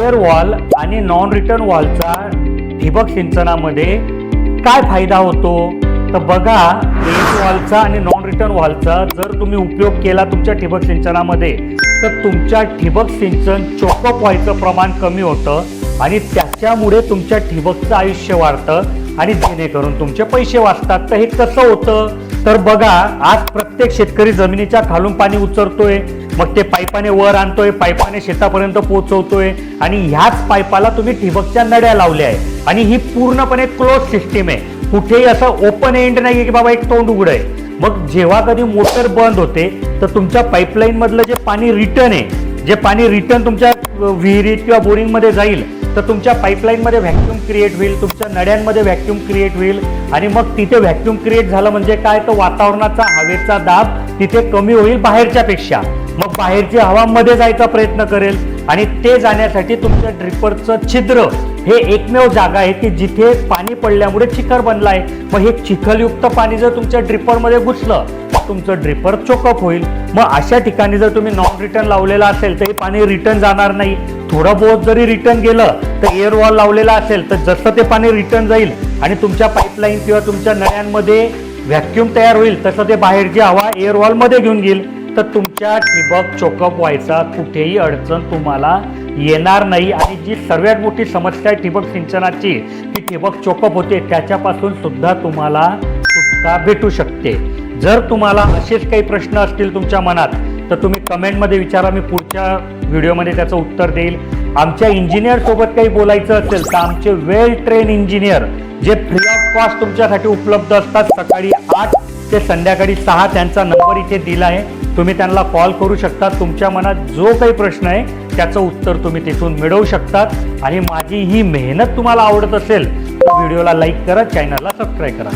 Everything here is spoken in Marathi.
एअर वॉल आणि नॉन रिटर्न वॉलचा ठिबक सिंचनामध्ये काय फायदा होतो? तर बघा, एअर वॉलचा आणि नॉन रिटर्न वॉलचा जर तुम्ही उपयोग केला तुमच्या ठिबक सिंचनामध्ये तर तुमच्या ठिबक सिंचन चोकअप व्हायचं प्रमाण कमी होतं आणि त्याच्यामुळे तुमच्या ठिबकचं आयुष्य वाढतं आणि जेणेकरून तुमचे पैसे वाचतात. तर हे कसं होतं? तर बघा, आज प्रत्येक शेतकरी जमिनीच्या खालून पाणी उचलतोय, मग ते पाईपाने वर आणतोय, पाईपाने शेतापर्यंत पोहोचवतोय आणि ह्याच पाईपाला तुम्ही ठिबकच्या नळ्या लावल्या आहे आणि ही पूर्णपणे क्लोज सिस्टीम आहे. कुठेही असं ओपन एंड नाही आहे की बाबा एक तोंड उघड आहे. मग जेव्हा कधी मोटर बंद होते तर तुमच्या पाईपलाईन मधलं जे पाणी रिटर्न आहे, जे पाणी रिटर्न तुमच्या विहिरीत किंवा बोरिंगमध्ये जाईल तर तुमच्या पाईपलाईनमध्ये व्हॅक्यूम क्रिएट होईल, तुमच्या नद्यांमध्ये व्हॅक्यूम क्रिएट होईल आणि मग तिथे व्हॅक्यूम क्रिएट झालं म्हणजे काय, तर वातावरणाचा हवेचा दाब तिथे कमी होईल बाहेरच्या पेक्षा. मग बाहेरची हवा मध्ये जायचा प्रयत्न करेल आणि ते जाण्यासाठी तुमच्या ड्रिपरचं छिद्र हे एकमेव जागा आहे की जिथे पाणी पडल्यामुळे चिखल बनला आहे. मग हे चिखलयुक्त पाणी जर तुमच्या ड्रिपरमध्ये घुसलं तर तुमचं ड्रिपर चोकअप होईल. मग अशा ठिकाणी जर तुम्ही नॉन रिटर्न लावलेला असेल तर हे पाणी रिटर्न जाणार नाही. थोडं बहुत जरी रिटर्न गेलं तर एअर वॉल लावलेला असेल तर जसं ते पाणी रिटर्न जाईल आणि तुमच्या पाईपलाईन किंवा तुमच्या नळ्यांमध्ये व्हॅक्यूम तयार होईल तसं ते बाहेरची हवा एअर वॉलमध्ये घेऊन गेईल. तर तुमच्या ठिबक चोकअप व्हायचा कुठेही अडचण तुम्हाला येणार नाही. आणि जी सर्वात मोठी समस्या आहे ठिबक सिंचनाची की ठिबक चोकअप होते, त्याच्यापासून सुद्धा तुम्हाला सुटका भेटू शकते. जर तुम्हाला असेच काही प्रश्न असतील तुमच्या मनात तर तुम्ही कमेंटमध्ये विचारा, मी पुढच्या व्हिडिओमध्ये त्याचं उत्तर देईल. आमच्या इंजिनियर सोबत काही बोलायचं असेल तर आमचे वेल ट्रेन इंजिनियर जे फ्री ऑफ कॉस्ट तुमच्यासाठी उपलब्ध असतात, सकाळी 8 ते संध्याकाळी 6 त्यांचा नंबर इथे दिला आहे. तुम्ही त्यांना कॉल करू शकता. तुमच्या मनात जो काही प्रश्न आहे त्याचं उत्तर तुम्ही तिथून मिळवू शकतात. आणि माझी ही मेहनत तुम्हाला आवडत असेल तर व्हिडिओला लाईक करा, चॅनलला सबस्क्राईब करा.